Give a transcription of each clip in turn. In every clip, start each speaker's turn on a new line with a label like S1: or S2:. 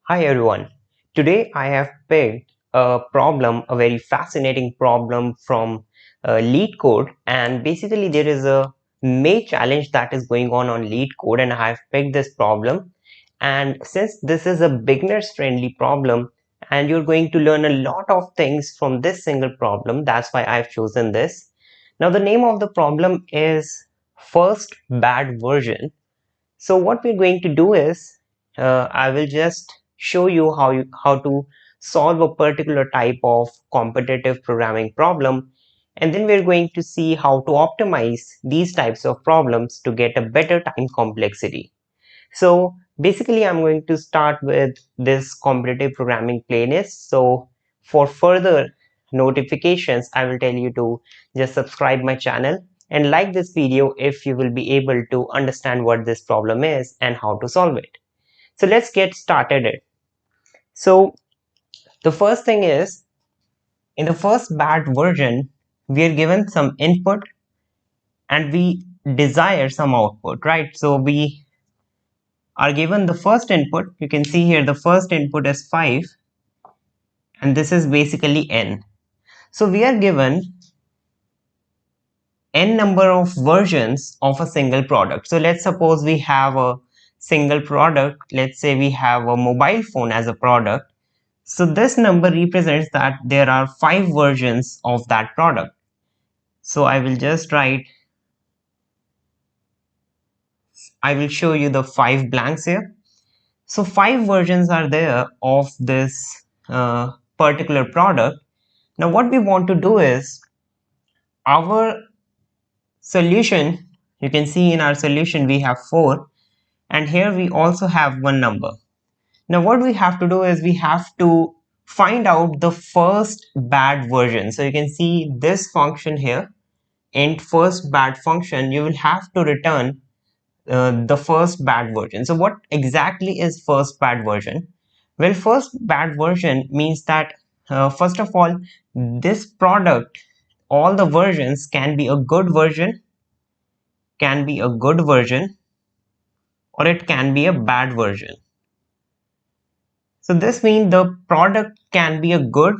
S1: Hi everyone. Today I have picked a problem, a very fascinating problem from LeetCode, and basically there is a May challenge that is going on LeetCode, and I have picked this problem. And since this is a beginners friendly problem and you're going to learn a lot of things from this single problem, that's why I've chosen this. Now the name of the problem is first bad version. So what we're going to do is I will just show you how to solve a particular type of competitive programming problem, and then we're going to see how to optimize these types of problems to get a better time complexity. So basically I'm going to start with this competitive programming playlist. So for further notifications, I will tell you to just subscribe my channel and like this video if you will be able to understand what this problem is and how to solve it. So let's get started. So the first thing is, in the first bad version, we are given some input and we desire some output, right? So we are given the first input. You can see here the first input is 5 and this is basically n. So we are given n number of versions of a single product. So let's suppose we have a single product. Let's say we have a mobile phone as a product. So this number represents that there are 5 versions of that product. So I will just write, I will show you the 5 blanks here. So 5 versions are there of this particular product. Now what we want to do is, our solution, you can see in our solution we have 4 and here we also have one number. Now what we have to do is we have to find out the first bad version. So you can see this function here, int first bad function, you will have to return the first bad version. So what exactly is first bad version? Well, first bad version means that first of all, this product, all the versions can be a good version, can be a good version, or it can be a bad version. So this means the product can be a good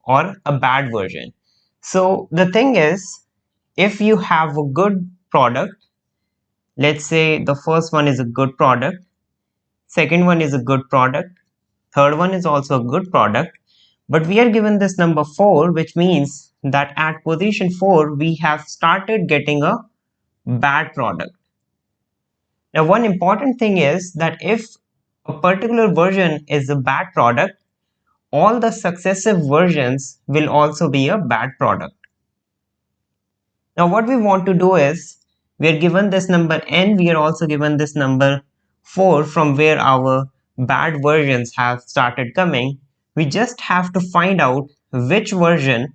S1: or a bad version. So the thing is, if you have a good product, let's say the first one is a good product, second one is a good product, third one is also a good product, but we are given this number 4, which means that at position 4 we have started getting a bad product. Now one important thing is that if a particular version is a bad product, all the successive versions will also be a bad product. Now what we want to do is, we are given this number n, we are also given this number 4 from where our bad versions have started coming. We just have to find out which version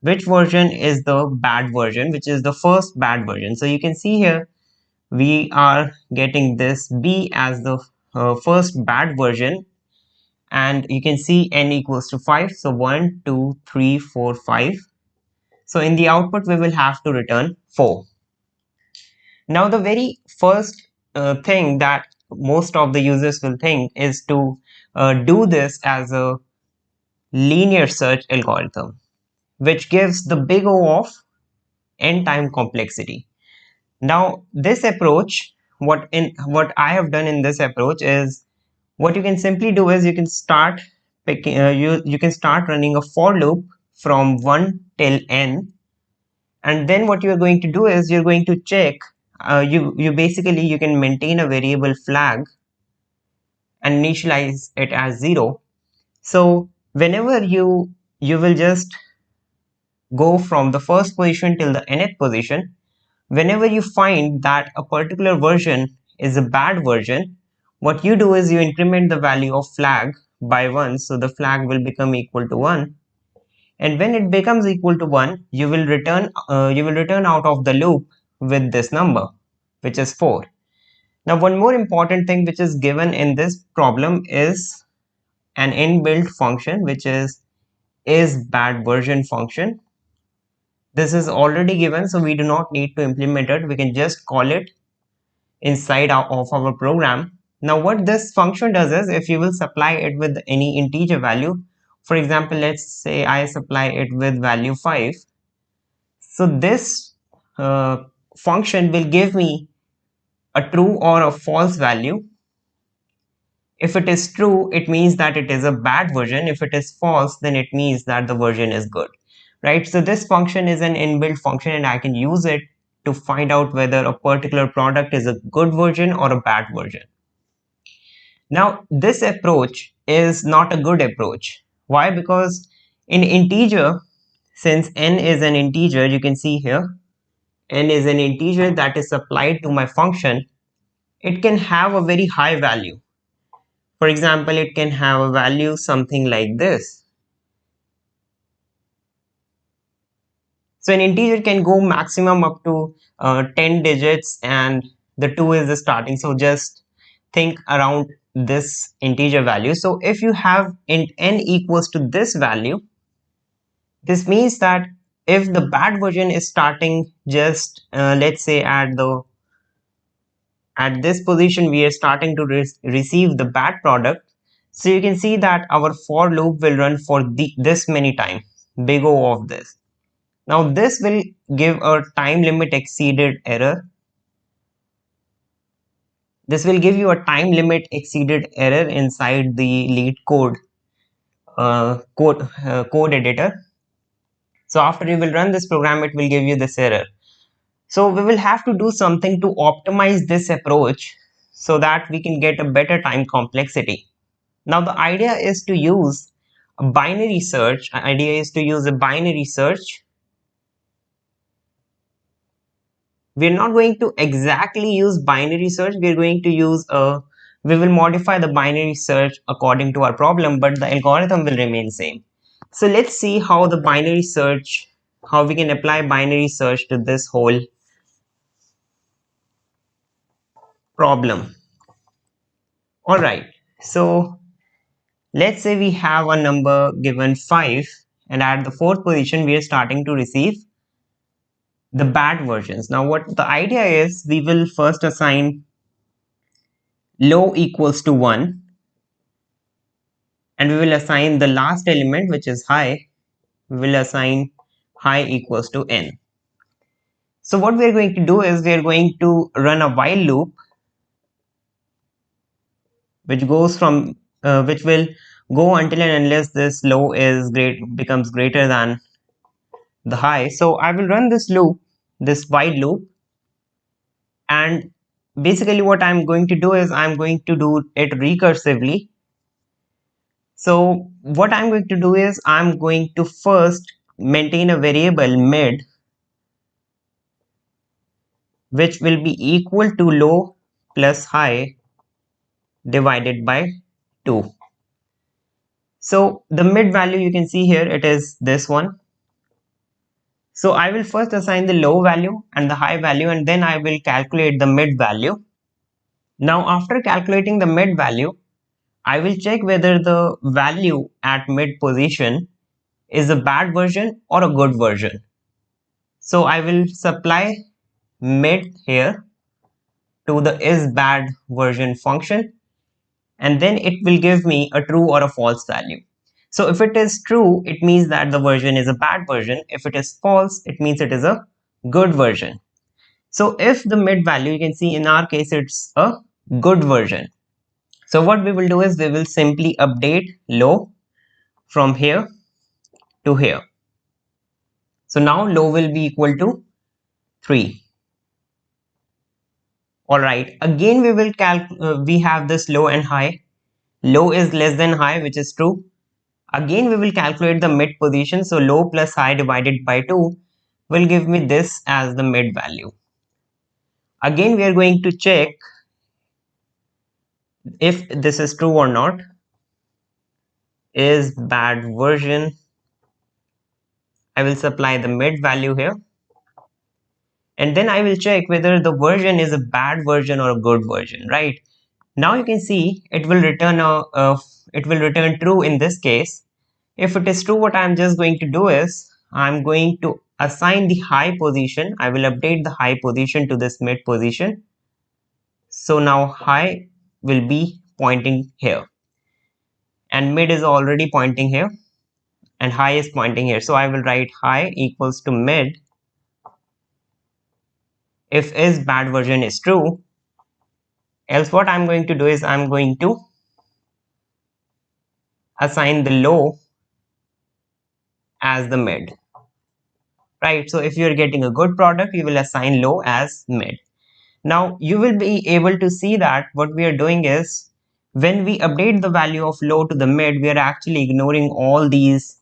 S1: is the bad version, which is the first bad version. So you can see here we are getting this b as the first bad version, and you can see n equals to 5. So 1 2 3 4 5. So in the output we will have to return 4. Now the very first thing that most of the users will think is to do this as a linear search algorithm, which gives the big O of n time complexity. Now this approach, what I have done in this approach is, what you can simply do is you can start picking you can start running a for loop from 1 till n, and then what you are going to do is you're going to check, you basically you can maintain a variable flag and initialize it as 0. So whenever you will just go from the first position till the nth position, whenever you find that a particular version is a bad version, what you do is you increment the value of flag by 1, so the flag will become equal to 1, and when it becomes equal to 1, you will return out of the loop with this number, which is 4. Now one more important thing which is given in this problem is an inbuilt function, which is bad version function. This is already given, so we do not need to implement it. We can just call it inside of our program. Now what this function does is, if you will supply it with any integer value, for example, let's say I supply it with value 5, so this uh, function will give me a true or a false value. If it is true, it means that it is a bad version. If it is false, then it means that the version is good, right? So this function is an inbuilt function and I can use it to find out whether a particular product is a good version or a bad version. Now, this approach is not a good approach. Why? Because in integer, since n is an integer, you can see here, n is an integer that is supplied to my function, it can have a very high value. For example, it can have a value something like this. So an integer can go maximum up to 10 digits and the 2 is the starting. So just think around this integer value. So if you have int n equals to this value, this means that if the bad version is starting just let's say at this position, we are starting to receive the bad product. So you can see that our for loop will run for this many times, big O of this. Now this will give a time limit exceeded error. This will give you a time limit exceeded error inside the LeetCode code editor. So after you will run this program, it will give you this error. So we will have to do something to optimize this approach so that we can get a better time complexity. Now the idea is to use a binary search. Idea is to use a binary search. We're not going to exactly use binary search. We're going to use we will modify the binary search according to our problem, but the algorithm will remain same. So let's see how the binary search, how we can apply binary search to this whole problem. All right. So let's say we have a number given 5 and at the fourth position we are starting to receive the bad versions. Now what the idea is, we will first assign low equals to 1 and we will assign the last element, which is high, we will assign high equals to n. So what we are going to do is we are going to run a while loop which goes from which will go until and unless this low is becomes greater than the high. So I will run this loop, this while loop, and basically what I'm going to do is I'm going to do it recursively. So what I'm going to do is I'm going to first maintain a variable mid which will be equal to low plus high divided by 2. So the mid value you can see here, it is this one. So I will first assign the low value and the high value and then I will calculate the mid value. Now after calculating the mid value, I will check whether the value at mid position is a bad version or a good version. So I will supply mid here to the is bad version function and then it will give me a true or a false value. So if it is true, it means that the version is a bad version. If it is false, it means it is a good version. So if the mid value, you can see in our case it's a good version. So what we will do is we will simply update low from here to here. So now low will be equal to 3. All right, again we will we have this low and high. Low is less than high, which is true. Again we will calculate the mid position. So low plus high divided by 2 will give me this as the mid value. Again we are going to check if this is true or not. Is bad version. I will supply the mid value here. And then I will check whether the version is a bad version or a good version, right? Now you can see it will return it will return true in this case. If it is true, what I'm just going to do is I'm going to assign the high position. I will update the high position to this mid position. So now high will be pointing here, and mid is already pointing here, and high is pointing here. So I will write high equals to mid if is bad version is true. Else what I'm going to do is I'm going to assign the low as the mid, right? So if you're getting a good product, you will assign low as mid. Now you will be able to see that what we are doing is when we update the value of low to the mid, we are actually ignoring all these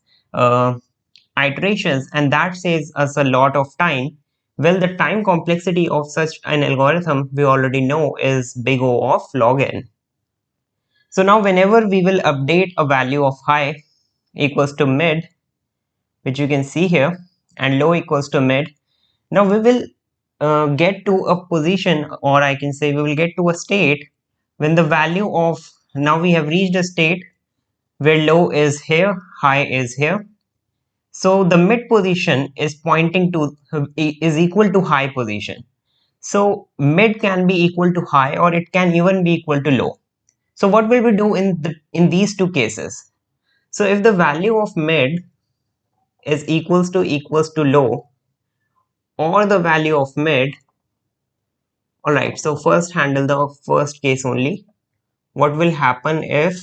S1: iterations, and that saves us a lot of time. Well, the time complexity of such an algorithm we already know is big O of log n. So now whenever we will update a value of high equals to mid, which you can see here, and low equals to mid, now we will get to a position, or I can say we will get to a state when the value of, now we have reached a state where low is here, high is here. So the mid position is pointing to is equal to high position. So mid can be equal to high, or it can even be equal to low. So what will we do in these two cases? So if the value of mid is equals to low, or the value of mid, all right, so first handle the first case only. What will happen if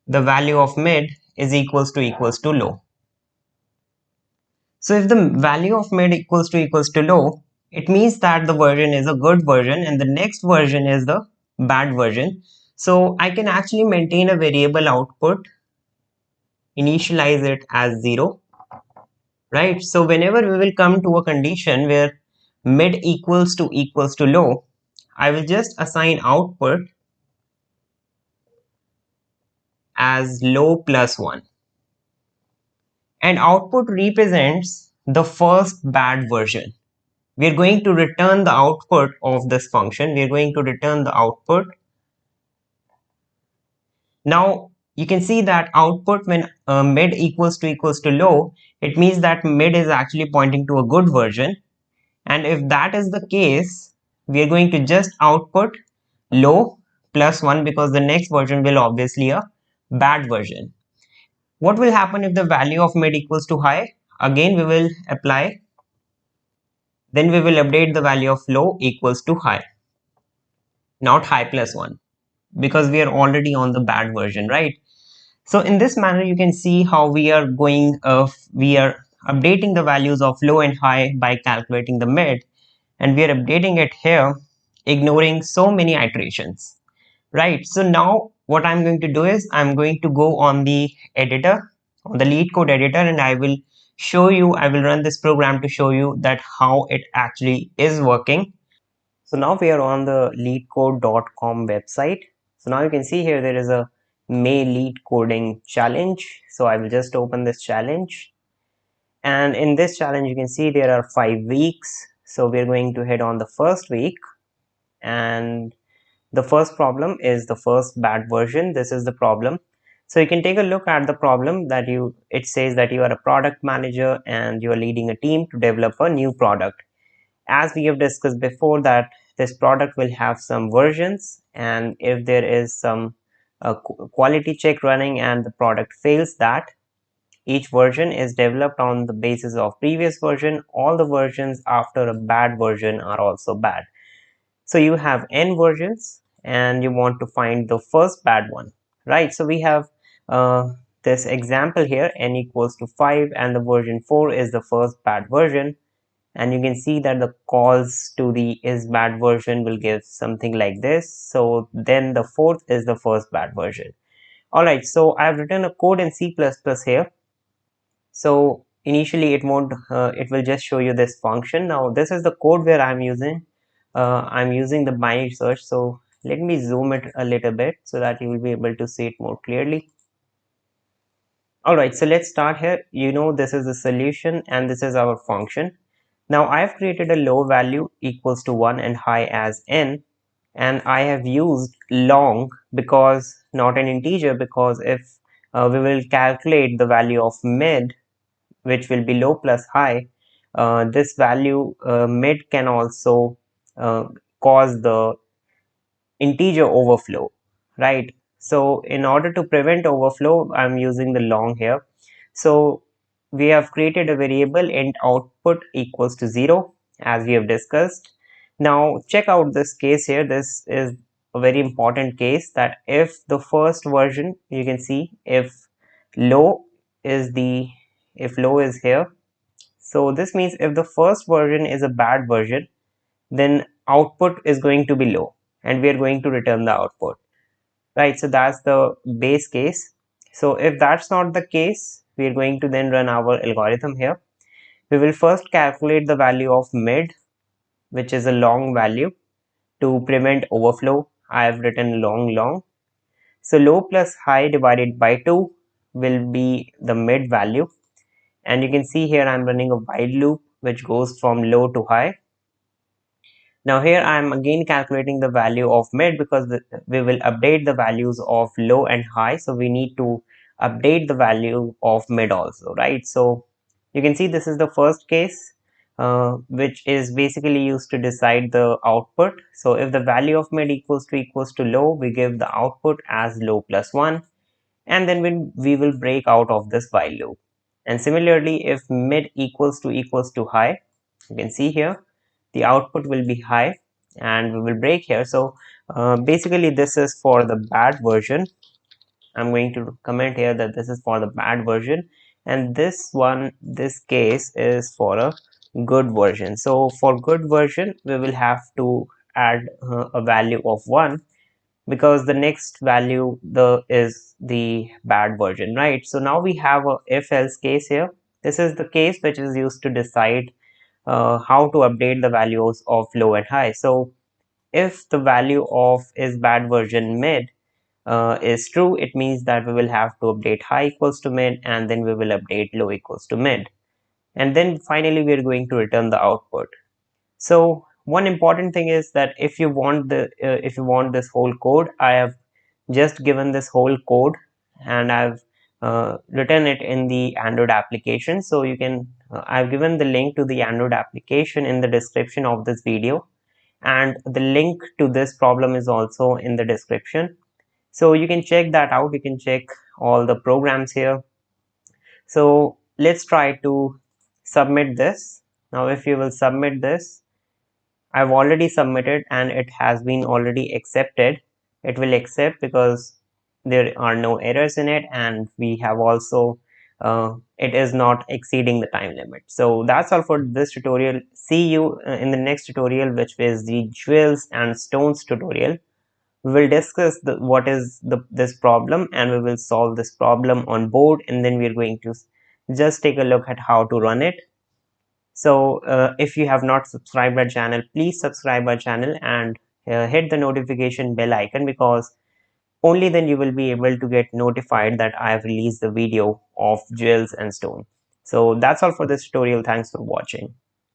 S1: the value of mid is equals to low? So if the value of mid equals to low, it means that the version is a good version and the next version is the bad version. So I can actually maintain a variable output, initialize it as 0, right? So whenever we will come to a condition where mid equals to low, I will just assign output as low plus 1. And output represents the first bad version. We are going to return the output of this function. We are going to return the output. Now you can see that output when mid equals to low, it means that mid is actually pointing to a good version. And if that is the case, we are going to just output low plus 1, because the next version will obviously a bad version. What will happen if the value of mid equals to high? Again, we will apply, then we will update the value of low equals to high, not high plus 1, because we are already on the bad version, right? So in this manner, you can see how we are we are updating the values of low and high by calculating the mid, and we are updating it here, ignoring so many iterations, right? So now what I'm going to do is I'm going to go on the editor, on the LeetCode editor, and I will run this program to show you that how it actually is working. So now we are on the leetcode.com website. So now you can see here there is a May lead coding challenge. So I will just open this challenge. And in this challenge, you can see there are 5 weeks. So we're going to head on the first week. And the first problem is the first bad version. This is the problem. So you can take a look at the problem that it says that you are a product manager and you are leading a team to develop a new product. As we have discussed before, that this product will have some versions, and if there is some quality check running and the product fails, that each version is developed on the basis of previous version. All the versions after a bad version are also bad. So you have n versions and you want to find the first bad one, right? So we have this example here, n equals to 5, and the version 4 is the first bad version. And you can see that the calls to the is bad version will give something like this. So then the fourth is the first bad version. All right, so I have written a code in C++ here. So initially it won't, it will just show you this function. Now this is the code where I'm using the binary search. So let me zoom it a little bit so that you will be able to see it more clearly. All right, so let's start here. You know, this is the solution and this is our function. Now I've created a low value equals to 1 and high as n, and I have used long because not an integer, because if we will calculate the value of mid, which will be low plus high, this value mid can also cause the integer overflow, right? So in order to prevent overflow, I'm using the long here. So we have created a variable int output equals to 0, as we have discussed. Now check out this case here. This is a very important case, that if the first version, you can see if low is the, if low is here, so this means if the first version is a bad version, then output is going to be low and we are going to return the output, right? So that's the base case. So if that's not the case, we are going to then run our algorithm here. We will first calculate the value of mid, which is a long value, to prevent overflow. I have written long. So low plus high divided by 2 will be the mid value, and you can see here I'm running a while loop which goes from low to high. Now here I am again calculating the value of mid, because we will update the values of low and high, so we need to update the value of mid also, right? So you can see this is the first case, which is basically used to decide the output. So if the value of mid equals to low, we give the output as low plus 1, and then we will break out of this while loop. And similarly, if mid equals to high, you can see here the output will be high and we will break here. So basically this is for the bad version. I'm going to comment here that this is for the bad version, and this case is for a good version. So for good version, we will have to add a value of 1, because the next value is the bad version, right? So now we have a if else case here. This is the case which is used to decide how to update the values of low and high. So if the value of is bad version mid is true, it means that we will have to update high equals to mid, and then we will update low equals to mid, and then finally we are going to return the output. So one important thing is that if you want this whole code, I have just given this whole code and I've written it in the Android application. So you can I've given the link to the Android application in the description of this video, and the link to this problem is also in the description. So you can check that out. You can check all the programs here. So let's try to submit this. Now if you will submit this, I've already submitted and it has been already accepted. It will accept because there are no errors in it, and we have also it is not exceeding the time limit. So that's all for this tutorial. See you in the next tutorial, which is the jewels and stones tutorial. We will discuss what is this problem, and we will solve this problem on board, and then we are going to just take a look at how to run it. So if you have not subscribed our channel, please subscribe our channel and hit the notification bell icon, because only then you will be able to get notified that I have released the video of jewels and stone. So that's all for this tutorial. Thanks for watching.